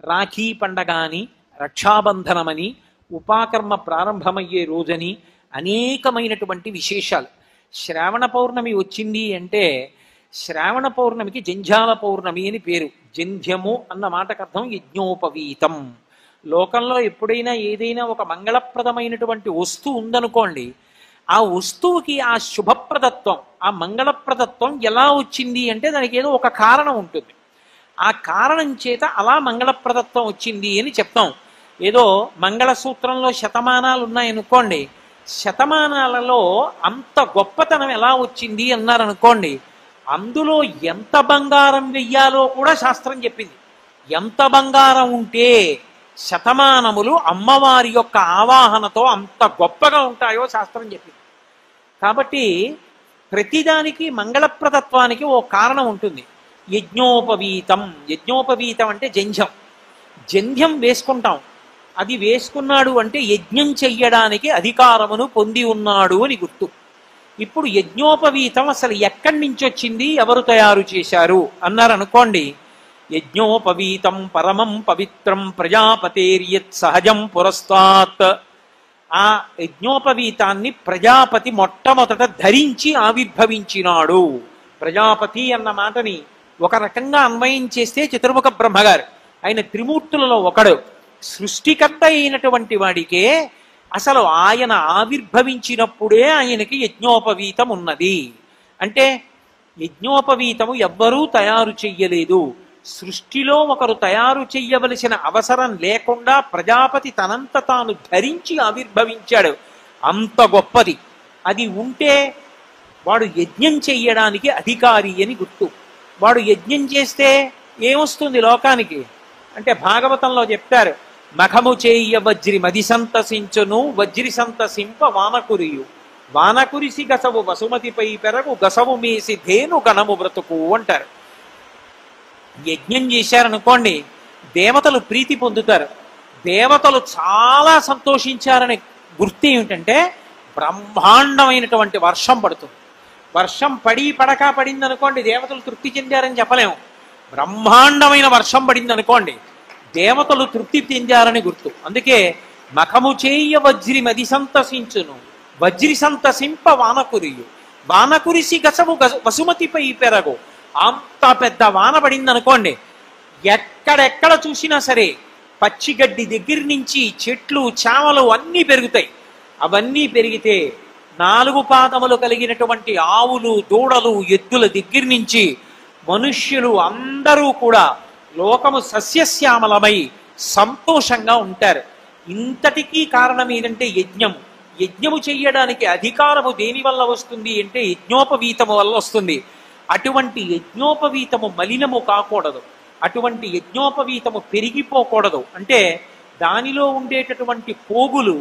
రాఖీ పండగ అని, రక్షాబంధనమని, ఉపాకర్మ ప్రారంభమయ్యే రోజని అనేకమైనటువంటి విశేషాలు. శ్రావణ పౌర్ణమి వచ్చింది అంటే శ్రావణ పౌర్ణమికి జంఝాల పౌర్ణమి అని పేరు. జంధ్యము అన్న మాటకు అర్థం యజ్ఞోపవీతం. లోకంలో ఎప్పుడైనా ఏదైనా ఒక మంగళప్రదమైనటువంటి వస్తువు ఉందనుకోండి, ఆ వస్తువుకి ఆ శుభప్రదత్వం, ఆ మంగళప్రదత్వం ఎలా వచ్చింది అంటే దానికి ఏదో ఒక కారణం ఉంటుంది. ఆ కారణం చేత అలా మంగళప్రదత్వం వచ్చింది అని చెప్తాం. ఏదో మంగళసూత్రంలో శతమానాలు ఉన్నాయనుకోండి, శతమానాలలో అంత గొప్పతనం ఎలా వచ్చింది అన్నారనుకోండి, అందులో ఎంత బంగారం వెయ్యాలో కూడా శాస్త్రం చెప్పింది. ఎంత బంగారం ఉంటే శతమానములు అమ్మవారి యొక్క ఆవాహనతో అంత గొప్పగా ఉంటాయో శాస్త్రం చెప్పింది. కాబట్టి ప్రతిదానికి మంగళప్రదత్వానికి ఓ కారణం ఉంటుంది. యజ్ఞోపవీతం, యజ్ఞోపవీతం అంటే జంధ్యం. జంధ్యం వేసుకుంటాం, అది వేసుకున్నాడు అంటే యజ్ఞం చెయ్యడానికి అధికారమును పొంది ఉన్నాడు అని గుర్తు. ఇప్పుడు యజ్ఞోపవీతం అసలు ఎక్కడి నుంచి వచ్చింది, ఎవరు తయారు చేశారు అన్నారనుకోండి, యజ్ఞోపవీతం పరమం పవిత్రం ప్రజాపతేర్యత్ సహజం పురస్తాత్. ఆ యజ్ఞోపవీతాన్ని ప్రజాపతి మొట్టమొదట ధరించి ఆవిర్భవించినాడు. ప్రజాపతి అన్న మాటని ఒక రకంగా అన్వయం చేస్తే చతుర్ముఖ బ్రహ్మగారు, ఆయన త్రిమూర్తులలో ఒకడు, సృష్టికర్త అయినటువంటి వాడికే అసలు ఆయన ఆవిర్భవించినప్పుడే ఆయనకి యజ్ఞోపవీతం ఉన్నది. అంటే యజ్ఞోపవీతము ఎవ్వరూ తయారు చెయ్యలేదు. సృష్టిలో ఒకరు తయారు చెయ్యవలసిన అవసరం లేకుండా ప్రజాపతి తనంత తాను ధరించి ఆవిర్భవించాడు. అంత గొప్పది. అది ఉంటే వాడు యజ్ఞం చెయ్యడానికి అధికారి అని గుర్తు. వాడు యజ్ఞం చేస్తే ఏమొస్తుంది లోకానికి అంటే భాగవతంలో చెప్తారు, మఖము చేయ వజ్రి మది సంతసించును, వజ్రి సంతసింప వానకురియు, వానకురిసి గసవు వసుమతిపై పెరగు, గసవు మేసి ధేను గణము బ్రతుకు అంటారు. యజ్ఞం చేశారనుకోండి, దేవతలు ప్రీతి పొందుతారు. దేవతలు చాలా సంతోషించారనే గుర్తు ఏమిటంటే బ్రహ్మాండమైనటువంటి వర్షం పడుతుంది. వర్షం పడక పడింది అనుకోండి, దేవతలు తృప్తి చెందారని చెప్పలేము. బ్రహ్మాండమైన వర్షం పడింది అనుకోండి, దేవతలు తృప్తి చెందారని గుర్తు. అందుకే మఖము చేయ వజ్రి మది సంతసించును, వజ్రి సంతసింప వానకురియు, వానకురిసి గసవు వసుమతిపై పెరగు. అంత పెద్ద వాన పడింది అనుకోండి, ఎక్కడెక్కడ చూసినా సరే పచ్చిగడ్డి దగ్గర నుంచి చెట్లు చామలు అన్నీ పెరుగుతాయి. అవన్నీ పెరిగితే 4 పాదములు కలిగినటువంటి ఆవులు, దూడలు, ఎద్దుల దగ్గర నుంచి మనుష్యులు అందరూ కూడా లోకము సస్యశ్యామలమై సంతోషంగా ఉంటారు. ఇంతటికీ కారణం ఏంటంటే యజ్ఞం. యజ్ఞము చెయ్యడానికి అధికారము దేని వల్ల వస్తుంది అంటే యజ్ఞోపవీతము వల్ల వస్తుంది. అటువంటి యజ్ఞోపవీతము మలినము కాకూడదు, అటువంటి యజ్ఞోపవీతము పెరిగిపోకూడదు. అంటే దానిలో ఉండేటటువంటి పోగులు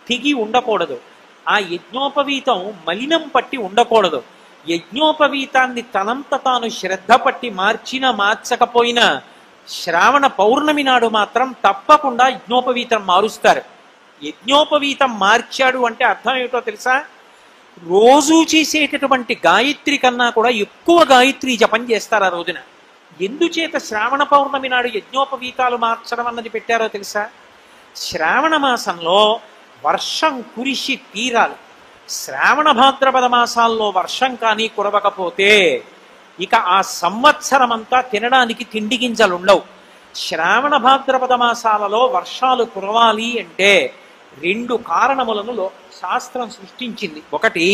తెగి ఉండకూడదు. ఆ యజ్ఞోపవీతం మలినం పట్టి ఉండకూడదు. యజ్ఞోపవీతాన్ని తనంత తాను శ్రద్ధ పట్టి మార్చినా మార్చకపోయినా శ్రావణ పౌర్ణమి నాడు మాత్రం తప్పకుండా యజ్ఞోపవీతం మారుస్తారు. యజ్ఞోపవీతం మార్చాడు అంటే అర్థం ఏమిటో తెలుసా? రోజు చేసేటటువంటి గాయత్రి కన్నా కూడా ఎక్కువ గాయత్రి జపం చేస్తారు ఆ రోజున. ఎందుచేత శ్రావణ పౌర్ణమి నాడు యజ్ఞోపవీతాలు మార్చడం అన్నది పెట్టారో తెలుసా? శ్రావణ మాసంలో వర్షం కురిసి తీరాలి. శ్రావణ భాద్రపద మాసాల్లో వర్షం కానీ కురవకపోతే ఇక ఆ సంవత్సరం అంతా తినడానికి తిండి గింజలు ఉండవు. శ్రావణ భాద్రపద మాసాలలో వర్షాలు కురవాలి అంటే 2 కారణములను శాస్త్రం సృష్టించింది. ఒకటి,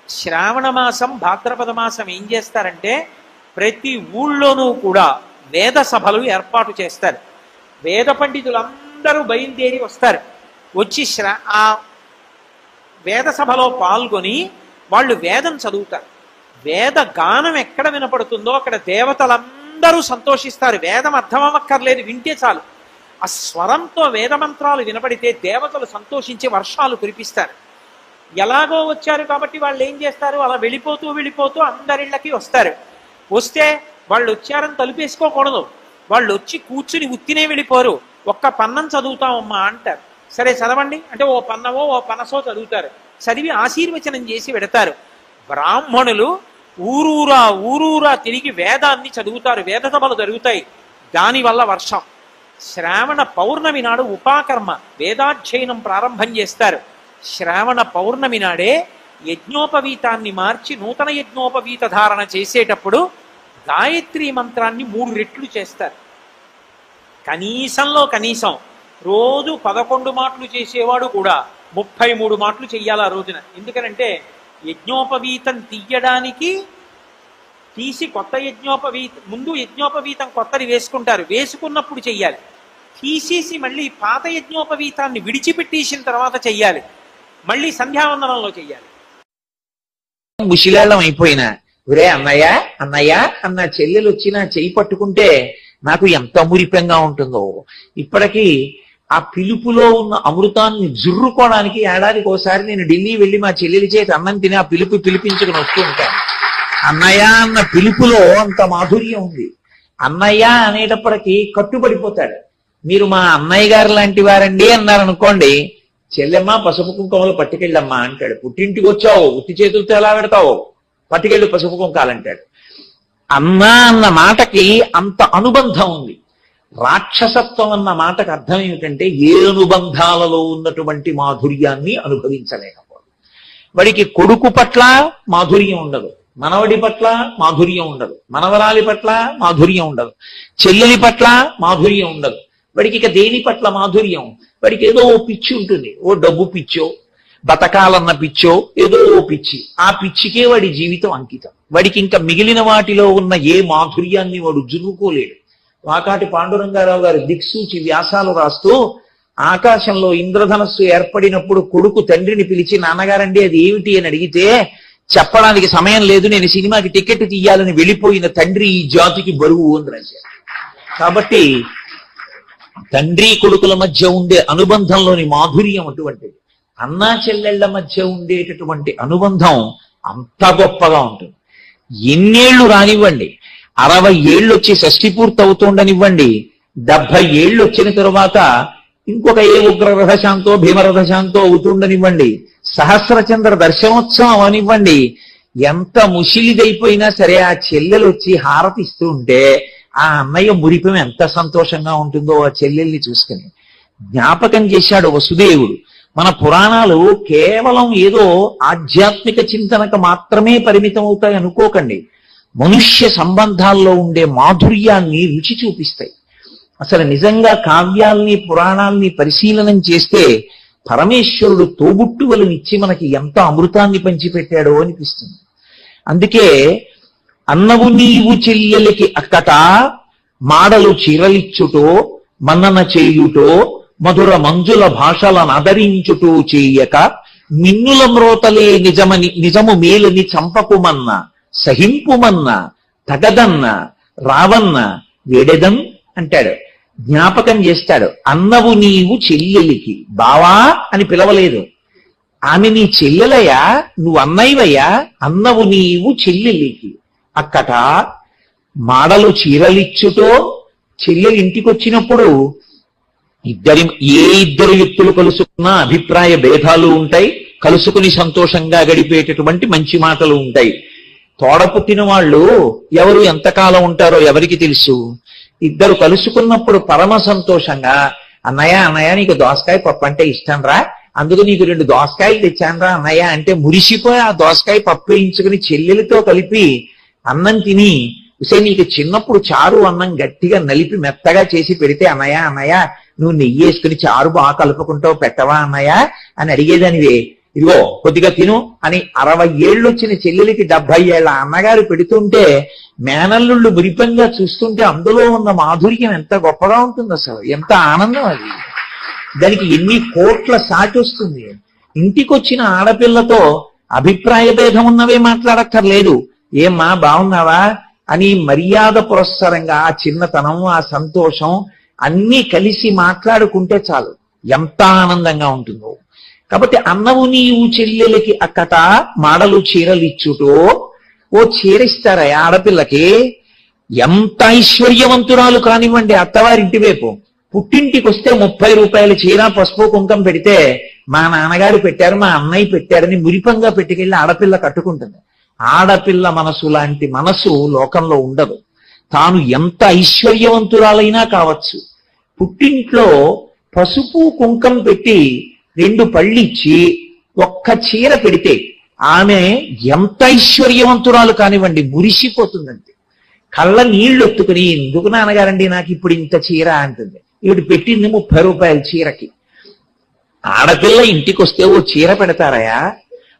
శ్రావణ మాసం భాద్రపద మాసం ఏం చేస్తారంటే ప్రతి ఊళ్ళోనూ కూడా వేద సభలు ఏర్పాటు చేస్తారు. వేద పండితులందరూ బయలుదేరి వస్తారు. వచ్చి ఆ వేద సభలో పాల్గొని వాళ్ళు వేదం చదువుతారు. వేద గానం ఎక్కడ వినపడుతుందో అక్కడ దేవతలందరూ సంతోషిస్తారు. వేదం అర్థం అవ్వక్కర్లేదు, వింటే చాలు. ఆ స్వరంతో వేదమంత్రాలు వినపడితే దేవతలు సంతోషించి వర్షాలు కురిపిస్తారు. ఎలాగో వచ్చారు కాబట్టి వాళ్ళు ఏం చేస్తారు, అలా వెళ్ళిపోతూ అందరిళ్ళకి వస్తారు. వస్తే వాళ్ళు వచ్చారని తలుపేసుకోకూడదు. వాళ్ళు వచ్చి కూర్చుని ఉత్తినే వెళ్ళిపోరు. ఒక్క పన్నం చదువుతామమ్మా అంటారు. సరే చదవండి అంటే ఓ పన్నమో ఓ పనసో చదువుతారు. చదివి ఆశీర్వచనం చేసి పెడతారు. బ్రాహ్మణులు ఊరూరా తిరిగి వేదాన్ని చదువుతారు. వేద సభలు జరుగుతాయి. దానివల్ల వర్షం. శ్రావణ పౌర్ణమి నాడు ఉపాకర్మ వేదాధ్యయనం ప్రారంభం చేస్తారు. శ్రావణ పౌర్ణమి నాడే యజ్ఞోపవీతాన్ని మార్చి నూతన యజ్ఞోపవీత ధారణ చేసేటప్పుడు గాయత్రీ మంత్రాన్ని 3 రెట్లు చేస్తారు. కనీసంలో కనీసం రోజు 11 మాటలు చేసేవాడు కూడా 33 మాటలు చెయ్యాలి ఆ రోజున. ఎందుకనంటే యజ్ఞోపవీతం తీసి కొత్త ముందు యజ్ఞోపవీతం కొత్తది వేసుకుంటారు, వేసుకున్నప్పుడు చెయ్యాలి. తీసేసి మళ్ళీ పాత యజ్ఞోపవీతాన్ని విడిచిపెట్టేసిన తర్వాత చెయ్యాలి, మళ్ళీ సంధ్యావందనంలో చెయ్యాలి. ముషిలాళ్ళం అయిపోయినా ఒరే అన్నయ్య అన్నయ్య అన్న చెల్లెలు వచ్చి నా చెయ్యి పట్టుకుంటే నాకు ఎంత మురిపెంగా ఉంటుందో. ఇప్పటికీ ఆ పిలుపులో ఉన్న అమృతాన్ని జుర్రుకోవడానికి ఏడాదికి ఒకసారి నేను ఢిల్లీ వెళ్ళి మా చెల్లెలి చేతి అన్నం తిని ఆ పిలుపుని వస్తూ ఉంటాను. అన్నయ్య అన్న పిలుపులో అంత మాధుర్యం ఉంది. అన్నయ్య అనేటప్పటికీ కట్టుబడిపోతాడు. మీరు మా అన్నయ్య గారు లాంటి వారండి అన్నారనుకోండి, చెల్లెమ్మ పసుపు కుంకుమలు పట్టుకెళ్ళమ్మా అంటాడు. పుట్టింటికి వచ్చావు ఉత్తి చేతులతో ఎలా పెడతావు, పట్టుకెళ్ళు పసుపు కుంకాలంటాడు. అన్న అన్న మాటకి అంత అనుబంధం ఉంది. రాక్షసత్వం అన్న మాటకు అర్థం ఏమిటంటే ఏ అనుబంధాలలో ఉన్నటువంటి మాధుర్యాన్ని అనుభవించలేకపోవడం. వాడికి కొడుకు పట్ల మాధుర్యం ఉండదు, మనవడి పట్ల మాధుర్యం ఉండదు, మనవరాలి పట్ల మాధుర్యం ఉండదు, చెల్లెలి పట్ల మాధుర్యం ఉండదు. వాడికి ఇక దేని పట్ల మాధుర్యం? వాడికి ఏదో ఓ పిచ్చి ఉంటుంది, ఓ డబ్బు పిచ్చో బతకాలన్న పిచ్చో ఏదో ఓ పిచ్చి. ఆ పిచ్చికే వాడి జీవితం అంకితం. వాడికి ఇంకా మిగిలిన వాటిలో ఉన్న ఏ మాధుర్యాన్ని వాడు జురుకోలేడు. వాకాటి పాండురంగారావు గారు దిక్సూచి వ్యాసాలు రాస్తూ ఆకాశంలో ఇంద్రధనస్సు ఏర్పడినప్పుడు కొడుకు తండ్రిని పిలిచి నాన్నగారండి అది ఏమిటి అని అడిగితే చెప్పడానికి సమయం లేదు, నేను సినిమాకి టికెట్ తీయాలని వెళ్ళిపోయిన తండ్రి ఈ జాతికి బరువు అని రాశారు. కాబట్టి తండ్రి కొడుకుల మధ్య ఉండే అనుబంధంలోని మాధుర్యం అటువంటిది. అన్నా చెల్లెళ్ల మధ్య ఉండేటటువంటి అనుబంధం అంత గొప్పగా ఉంటుంది. ఎన్నేళ్లు రానివ్వండి, 60 ఏళ్ళు వచ్చి షష్ఠి పూర్తి అవుతుండనివ్వండి, 70 ఏళ్ళు వచ్చిన తరువాత ఇంకొక ఏ ఉగ్రరథశాంతో భీమరథశాంతో అవుతుండనివ్వండి, సహస్రచంద్ర దర్శనోత్సవం అనివ్వండి, ఎంత ముషిలిదైపోయినా సరే ఆ చెల్లెలు వచ్చి హారతిస్తూ ఉంటే ఆ అన్నయ్య మురిపం ఎంత సంతోషంగా ఉంటుందో ఆ చెల్లెల్ని చూసుకుని. జ్ఞాపకం చేశాడు వసుదేవుడు. మన పురాణాలు కేవలం ఏదో ఆధ్యాత్మిక చింతనకు మాత్రమే పరిమితం అవుతాయి అనుకోకండి. మనుష్య సంబంధాల్లో ఉండే మాధుర్యాన్ని రుచి చూపిస్తాయి. అసలు నిజంగా కావ్యాల్ని పురాణాల్ని పరిశీలనం చేస్తే పరమేశ్వరుడు తోబుట్టువలనిచ్చి మనకి ఎంత అమృతాన్ని పంచిపెట్టాడో అనిపిస్తుంది. అందుకే అన్నవు నీవు చెల్లెలికి అక్కట మాడలు చీరలిచ్చుటో మన్నన చేయుటో మధుర మంజుల భాషలను ఆదరించుటూ చేయక మిన్నుల మ్రోతలే నిజము మేలని చంపకుమన్న సహింపుమన్న తగదన్న రావన్న వేడెదం అంటాడు. జ్ఞాపకం చేస్తాడు. అన్నవు నీవు చెల్లెలికి బావా అని పిలవలేదు. ఆమె నీ చెల్లెలయ్యా, నువ్వు అన్నయ్యవయ్యా. అన్నవు నీవు చెల్లెలికి అక్కట మాడలు చీరలిచ్చుటో, చెల్లెలు ఇంటికి వచ్చినప్పుడు ఏ ఇద్దరు వ్యక్తులు కలుసుకున్నా అభిప్రాయ భేదాలు ఉంటాయి, కలుసుకుని సంతోషంగా గడిపేటటువంటి మంచి మాటలు ఉంటాయి. తోడ పుట్టిన వాళ్ళు ఎవరు ఎంతకాలం ఉంటారో ఎవరికి తెలుసు. ఇద్దరు కలుసుకున్నప్పుడు పరమ సంతోషంగా అన్నయ్య అన్నయ్య నీకు దోసకాయ పప్పు అంటే ఇష్టం రా, అందుకు నీకు 2 దోసకాయలు తెచ్చాను రా అన్నయ్య అంటే మురిసిపోయి ఆ దోసకాయ పప్పు వేయించుకుని చెల్లెలతో కలిపి అన్నం తిని, ఉసే నీకు చిన్నప్పుడు చారు అన్నం గట్టిగా నలిపి మెత్తగా చేసి పెడితే అన్నయ్య అన్నయ్య నువ్వు నెయ్యి వేసుకుని చారు బాగా కలుపుకుంటావు పెట్టవా అన్నయ్య అని అడిగేదానివే. ఇదిగో కొద్దిగా తిను అని 60 ఏళ్ళు వచ్చిన చెల్లెలికి 70 ఏళ్ల అన్నగారు పెడుతుంటే మేనల్లుళ్ళు మురిపంగా చూస్తుంటే అందులో ఉన్న మాధుర్యం ఎంత గొప్పగా ఉంటుంది. అసలు ఎంత ఆనందం అది. దానికి ఎన్ని కోట్ల సాటి వస్తుంది. ఇంటికి వచ్చిన ఆడపిల్లతో అభిప్రాయ భేదం ఉన్నవే మాట్లాడక్కర్లేదు. ఏమ్మా బాగున్నావా అని మర్యాద పురస్సరంగా ఆ చిన్నతనం ఆ సంతోషం అన్నీ కలిసి మాట్లాడుకుంటే చాలు ఎంత ఆనందంగా ఉంటుందో. కాబట్టి అన్నవు నీవు చెల్లెలకి అక్కట మాడలు చీరలిచ్చుటో, ఓ చీరిస్తారా ఆడపిల్లకి? ఎంత ఐశ్వర్యవంతురాలు కానివ్వండి అత్తవారింటి వైపు, పుట్టింటికి వస్తే 30 రూపాయల చీర పసుపు కుంకం పెడితే మా నాన్నగారు పెట్టారు మా అన్నయ్య పెట్టారని మురిపంగా పెట్టుకెళ్ళి ఆడపిల్ల కట్టుకుంటుంది. ఆడపిల్ల మనసు లాంటి మనసు లోకంలో ఉండదు. తాను ఎంత ఐశ్వర్యవంతురాలైనా కావచ్చు, పుట్టింట్లో పసుపు కుంకం పెట్టి 2 పళ్ళిచ్చి ఒక్క చీర పెడితే ఆమె ఎంత ఐశ్వర్యవంతురాలు కానివ్వండి మురిసిపోతుందంటే కళ్ళ నీళ్లు ఒత్తుకుని, ఎందుకు నాన్నగారండి నాకు ఇప్పుడు ఇంత చీర అంటుంది. ఇవిడు పెట్టింది 30 రూపాయల చీరకి. ఆడపిల్ల ఇంటికి వస్తే ఓ చీర పెడతారయా,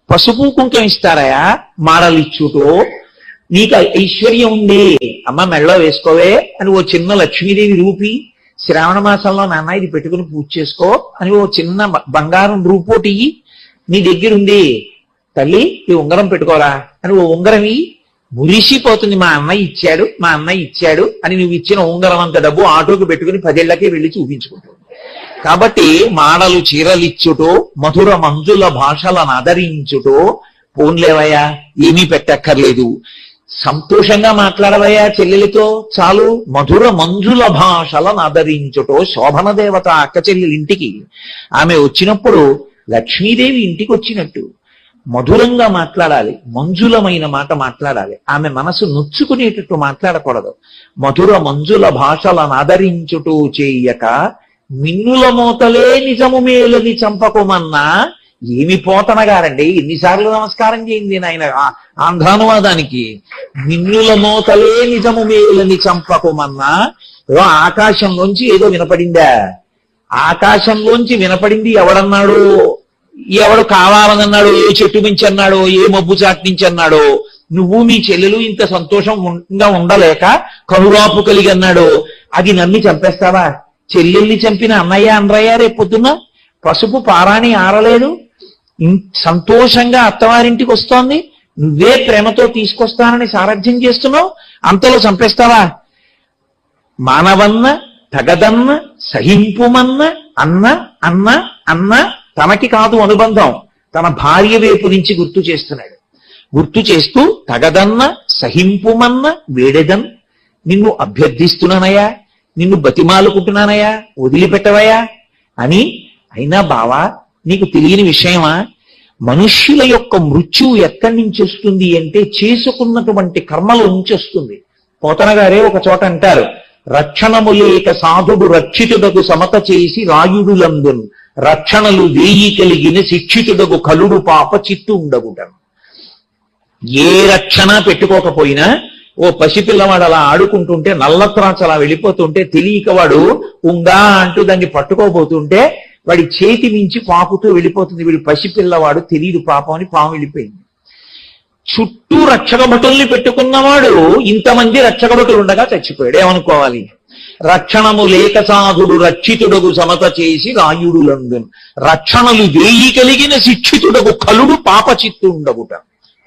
పసుపు కుంకం ఇస్తారయా, మాడలిచ్చుటో నీకు ఐశ్వర్యం ఉంది అమ్మ మెళ్ళో వేసుకోవే అని ఓ చిన్న లక్ష్మీదేవి రూపి, శ్రావణ మాసంలో నాన్న ఇది పెట్టుకుని పూజ చేసుకో అని ఓ చిన్న బంగారం రూపోటి నీ దగ్గరుంది తల్లి ఈ ఉంగరం పెట్టుకోరా అని ఓ ఉంగరం మురిసిపోతుంది. మా అన్నయ్య ఇచ్చాడు, మా అన్నయ్య ఇచ్చాడు అని నువ్వు ఇచ్చిన ఉంగరం అంత డబ్బు ఆటోకి పెట్టుకుని 10 ఏళ్లకే వెళ్ళి చూపించుకుంటావు. కాబట్టి మాడలు చీరలిచ్చుటో మధుర మంజుల భాషలను ఆదరించుటో, పోన్లేవయ్యా ఏమీ పెట్టక్కర్లేదు, సంతోషంగా మాట్లాడవయ్యా చెల్లెలితో చాలు, మధుర మంజుల భాషలను ఆదరించుటో. శోభన దేవత అక్క చెల్లెలింటికి ఆమె వచ్చినప్పుడు లక్ష్మీదేవి ఇంటికి వచ్చినట్టు మధురంగా మాట్లాడాలి, మంజులమైన మాట మాట్లాడాలి, ఆమె మనసు నొచ్చుకునేటట్టు మాట్లాడకూడదు. మధుర మంజుల భాషలను ఆదరించుటూ చేయక మిన్నుల మోతలే నిజము మేలని చంపకుమన్నా. ఏమి పోతనగారండి, ఎన్నిసార్లు నమస్కారం చేయింది ఆయన ఆంధ్రానువాదానికి. మిన్నుల మోతలే నిజము మేలని చంపకుమన్నా. ఆకాశంలోంచి ఏదో వినపడిందా? ఆకాశంలోంచి వినపడింది ఎవడన్నాడు, ఎవడు కావాలనన్నాడో, ఏ చెట్టు నుంచి అన్నాడో, ఏ మబ్బు చాటు నుంచి అన్నాడో, నువ్వు మీ చెల్లెలు ఇంత సంతోషంగా ఉండలేక కనురాపు కలిగి అన్నాడో, అది నమ్మి చంపేస్తావా? చెల్లెల్ని చంపిన అన్నయ్య అనరయ్య రేపు పొద్దున్న పసుపు పారాణి ఆరలేదు, సంతోషంగా అత్తవారింటికి వస్తోంది, నువ్వే ప్రేమతో తీసుకొస్తానని సారథ్యం చేస్తున్నావు, అంతలో చంపేస్తావా? మానవన్న తగదన్న సహింపుమన్న అన్న అన్న అన్న తనకి కాదు అనుబంధం, తన భార్య వైపు నుంచి గుర్తు చేస్తున్నాడు. గుర్తు చేస్తూ తగదన్న సహింపుమన్న వేడెదన్, నిన్ను అభ్యర్థిస్తున్నానయ్యా, నిన్ను బతిమాలుకుంటున్నానయ్యా, వదిలిపెట్టవయ్యా అని. అయినా బావా నీకు తెలియని విషయమా, మనుష్యుల యొక్క మృత్యువు ఎక్కడి నుంచి వస్తుంది అంటే చేసుకున్నటువంటి కర్మల నుంచి వస్తుంది. పోతన గారే ఒక చోట అంటారు, రక్షణము లేక సాధుడు రక్షితుడకు సమత చేసి రాయుడులందున్, రక్షణలు వేయి కలిగిన శిక్షితుడకు కలుడు పాప చిత్తు ఉండగుటను. ఏ రక్షణ పెట్టుకోకపోయినా ఓ పసిపిల్లవాడు అలా ఆడుకుంటుంటే, నల్లత్రాచ అలా వెళ్ళిపోతుంటే తెలియక వాడు ఉంగా అంటూ దాన్ని పట్టుకోబోతుంటే వాడి చేతి మించి పాకుతూ వెళ్ళిపోతుంది. వీడు పసిపిల్లవాడు తెలియదు పాపం అని పాము వెళ్ళిపోయింది. చుట్టూ రక్షక భటుల్ని పెట్టుకున్నవాడు ఇంతమంది రక్షక భటులు ఉండగా చచ్చిపోయాడు. ఏమనుకోవాలి? రక్షణము లేక సాధుడు రక్షితుడకు సమత చేసి రాయుడులందున్, రక్షణలు వేయి కలిగిన శిక్షితుడకు కలుడు పాప చిత్తు ఉండగుట.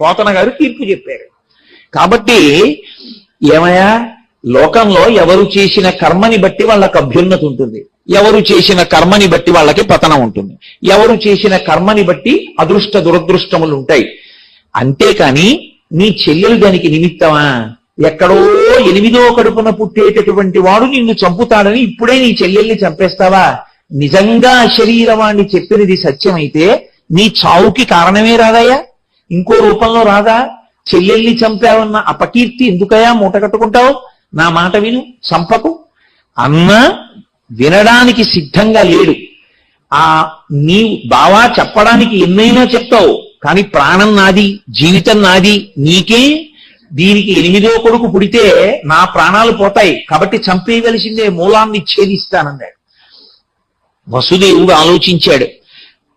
పోతన గారు తీర్పు చెప్పారు. కాబట్టి ఏమయ్యా, లోకంలో ఎవరు చేసిన కర్మని బట్టి వాళ్ళకి అభ్యున్నతి ఉంటుంది, ఎవరు చేసిన కర్మని బట్టి వాళ్ళకి పతనం ఉంటుంది, ఎవరు చేసిన కర్మని బట్టి అదృష్ట దురదృష్టములు ఉంటాయి. అంతేకాని నీ చెల్లెలు దానికి నిమిత్తమా? ఎక్కడో 8వ కడుపున పుట్టేటటువంటి వాడు నిన్ను చంపుతాడని ఇప్పుడే నీ చెల్లెల్ని చంపేస్తావా? నిజంగా శరీరవాణ్ణి చెప్పినది సత్యమైతే నీ చావుకి కారణమే రాదయ్యా, ఇంకో రూపంలో రాదా? చెల్లెల్ని చంపావన్న అపకీర్తి ఎందుకయా మూట కట్టుకుంటావు? నా మాట విను, చంపకు అన్న వినడానికి సిద్ధంగా లేడు. నీ బావా చెప్పడానికి ఎన్నైనా చెప్తావు, కానీ ప్రాణం నాది, జీవితం నాది, నీకే దీనికి 8వ కొడుకు పుడితే నా ప్రాణాలు పోతాయి కాబట్టి చంపేయవలసిందే, మూలాన్ని ఛేదిస్తానన్నాడు. వసుదేవుడు ఆలోచించాడు.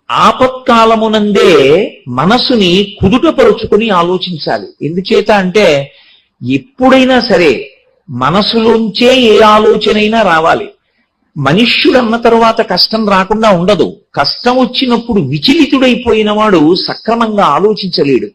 ఆపత్కాలమునందే మనసుని కుదుటపరుచుకుని ఆలోచించాలి. ఎందుచేత అంటే ఎప్పుడైనా సరే మనసులోంచే ఏ ఆలోచనైనా రావాలి. మనుష్యుడన్న తరువాత కష్టం రాకుండా ఉండదు. కష్టం వచ్చినప్పుడు విచలితుడైపోయిన వాడు సక్రమంగా ఆలోచించలేడు.